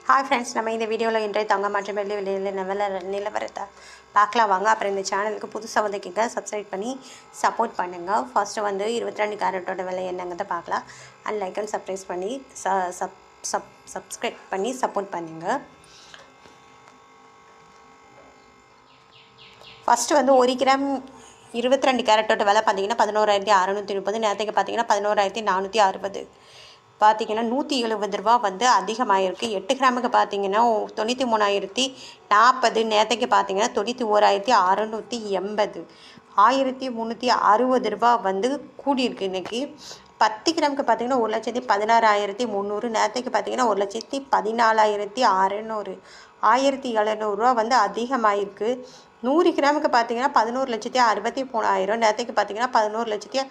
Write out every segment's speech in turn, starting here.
Hi friends, நம்ம இந்த வீடியோவில் இன்றைய தங்கம் மற்றும் வெள்ளி விலையில் நிலவரத்தை பார்க்கலாம் வாங்க. அப்புறம் இந்த சேனலுக்கு புதுசாக வந்துக்கிங்க சப்ஸ்கிரைப் பண்ணி சப்போர்ட் பண்ணுங்கள். ஃபஸ்ட்டு வந்து 22 கேரட்டோட விலை என்னங்கிறத பார்க்கலாம். அண்ட் லைக் அண்ட் சப்ஸ்கிரைப் பண்ணி சப்போர்ட் பண்ணுங்கள். ஃபஸ்ட்டு வந்து 1 கிராம் 22 கேரட்டோட விலை பார்த்தீங்கன்னா 11,630. நேரத்துக்கு பார்த்தீங்கன்னா 11,460. பார்த்தீங்கன்னா 170 ரூபா வந்து அதிகமாகிருக்கு. 8 கிராமுக்கு பார்த்தீங்கன்னா 93,040. நேரத்துக்கு பார்த்தீங்கன்னா 91,680. 1,360 ரூபா வந்து கூடியிருக்கு இன்றைக்கி. 10 கிராமுக்கு பார்த்தீங்கன்னா 1,16,300. நேரத்துக்கு பார்த்தீங்கன்னா 1,14,600. 1,700 ரூபா வந்து அதிகமாகிருக்கு. 100 கிராமுக்கு பார்த்தீங்கன்னா 11,63,000. நேரத்துக்கு பார்த்தீங்கன்னா 11,46,000.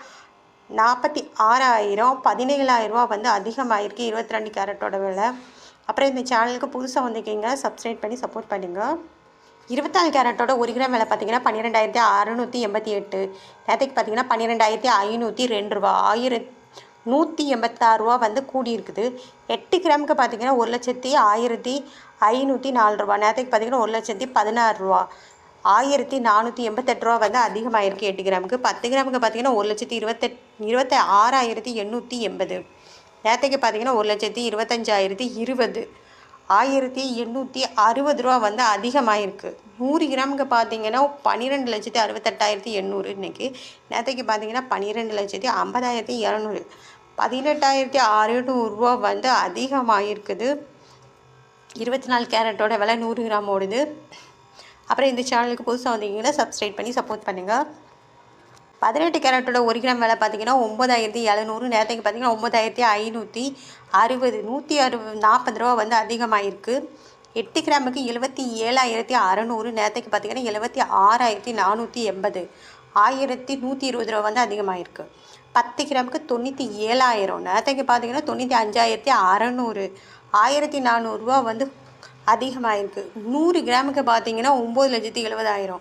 17,000 ரூபா வந்து அதிகமாகிருக்கு 22 கேரட்டோட விலை. அப்புறம் இந்த சேனலுக்கு புதுசாக வந்துக்கிங்க சப்ஸ்கிரைப் பண்ணி சப்போர்ட் பண்ணுங்கள். 24 கேரட்டோட 1 கிராம் விலை பார்த்தீங்கன்னா 12,688. நேரத்துக்கு பார்த்தீங்கன்னா 12,502 ரூபா. 1,186 ரூபா வந்து கூடியிருக்குது. 8 கிராமுக்கு பார்த்தீங்கன்னா 1,01,504 ரூபா. நேரத்துக்கு பார்த்தீங்கன்னா 1,16 ரூபா. 1,488 ரூபா வந்து அதிகமாகிருக்கு 8 கிராமுக்கு. 10 கிராமுக்கு பார்த்தீங்கன்னா 1,26,880. நேரத்துக்கு பார்த்தீங்கன்னா 1,25,020. 1,860 ரூபா வந்து அதிகமாகிருக்கு. 100 கிராமுக்கு பார்த்தீங்கன்னா 12,68,800 இன்றைக்கி. நேரத்துக்கு பார்த்தீங்கன்னா 12,50,200. 18,600 ரூபா வந்து அதிகமாகிருக்குது. 24 கேரட்டோட விலை 100 கிராம் ஓடுது. அப்புறம் இந்த சேனலுக்கு புதுசாக வந்தீங்கன்னா சப்ஸ்கிரைப் பண்ணி சப்போர்ட் பண்ணுங்கள். 18 கேரட்டோட 1 கிராம் விலை பார்த்தீங்கன்னா 9,700. நேரத்துக்கு பார்த்தீங்கன்னா 9,560. 140 ரூபா வந்து அதிகமாகிருக்கு. 8 கிராமுக்கு 77,600. நேரத்துக்கு பார்த்தீங்கன்னா 76,480. 1,120 ரூபா வந்து அதிகமாகிருக்கு. 10 கிராமுக்கு 97,000. நேரத்துக்கு பார்த்தீங்கன்னா 95,600. 1,400 ரூபா வந்து அதிகமாகிருக்கு. 100 கிராமுக்கு பார்த்தீங்கன்னா 9,70,000.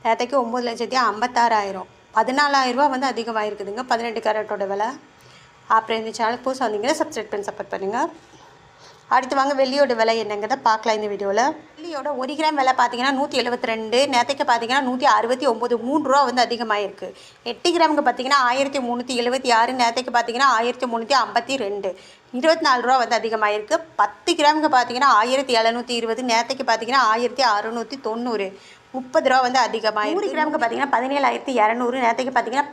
நேரத்துக்கு 9,56,000. 14,000 ரூபா வந்து அதிகமாகிருக்குதுங்க 18 கேரட்டோட விலை. அப்புறம் இந்த சேனல் புதுசாக வந்தீங்கன்னா சப்ஸ்கிரைப் பண்ணி சப்போர்ட் பண்ணுங்கள். அடுத்து வாங்க வெள்ளியோட விலை என்னங்கிறத பார்க்கலாம் இந்த வீடியோவில். வெள்ளியோட 1 கிராம் விலை பார்த்தீங்கன்னா 172. நேரத்துக்கு பார்த்தீங்கன்னா 169. 3 ரூபா வந்து அதிகமாகிருக்கு. 8 கிராமுக்கு பார்த்தீங்கன்னா 1,376. நேரத்துக்கு பார்த்தீங்கன்னா 1,352. 24 ரூபா வந்து அதிகமாகிருக்கு. 10 கிராமுக்கு பார்த்தீங்கன்னா 1,720. நேரத்துக்கு பார்த்தீங்கன்னா 1,690. 30 ரூபா வந்து அதிகமாகிருக்கு. 100 கிராமுக்கு பார்த்தீங்கன்னா 17,200. நேரத்துக்கு பார்த்தீங்கன்னா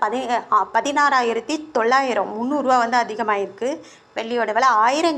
16,900. 300 ரூபா வந்து அதிகமாகிருக்கு. வெள்ளியோட விலை 1000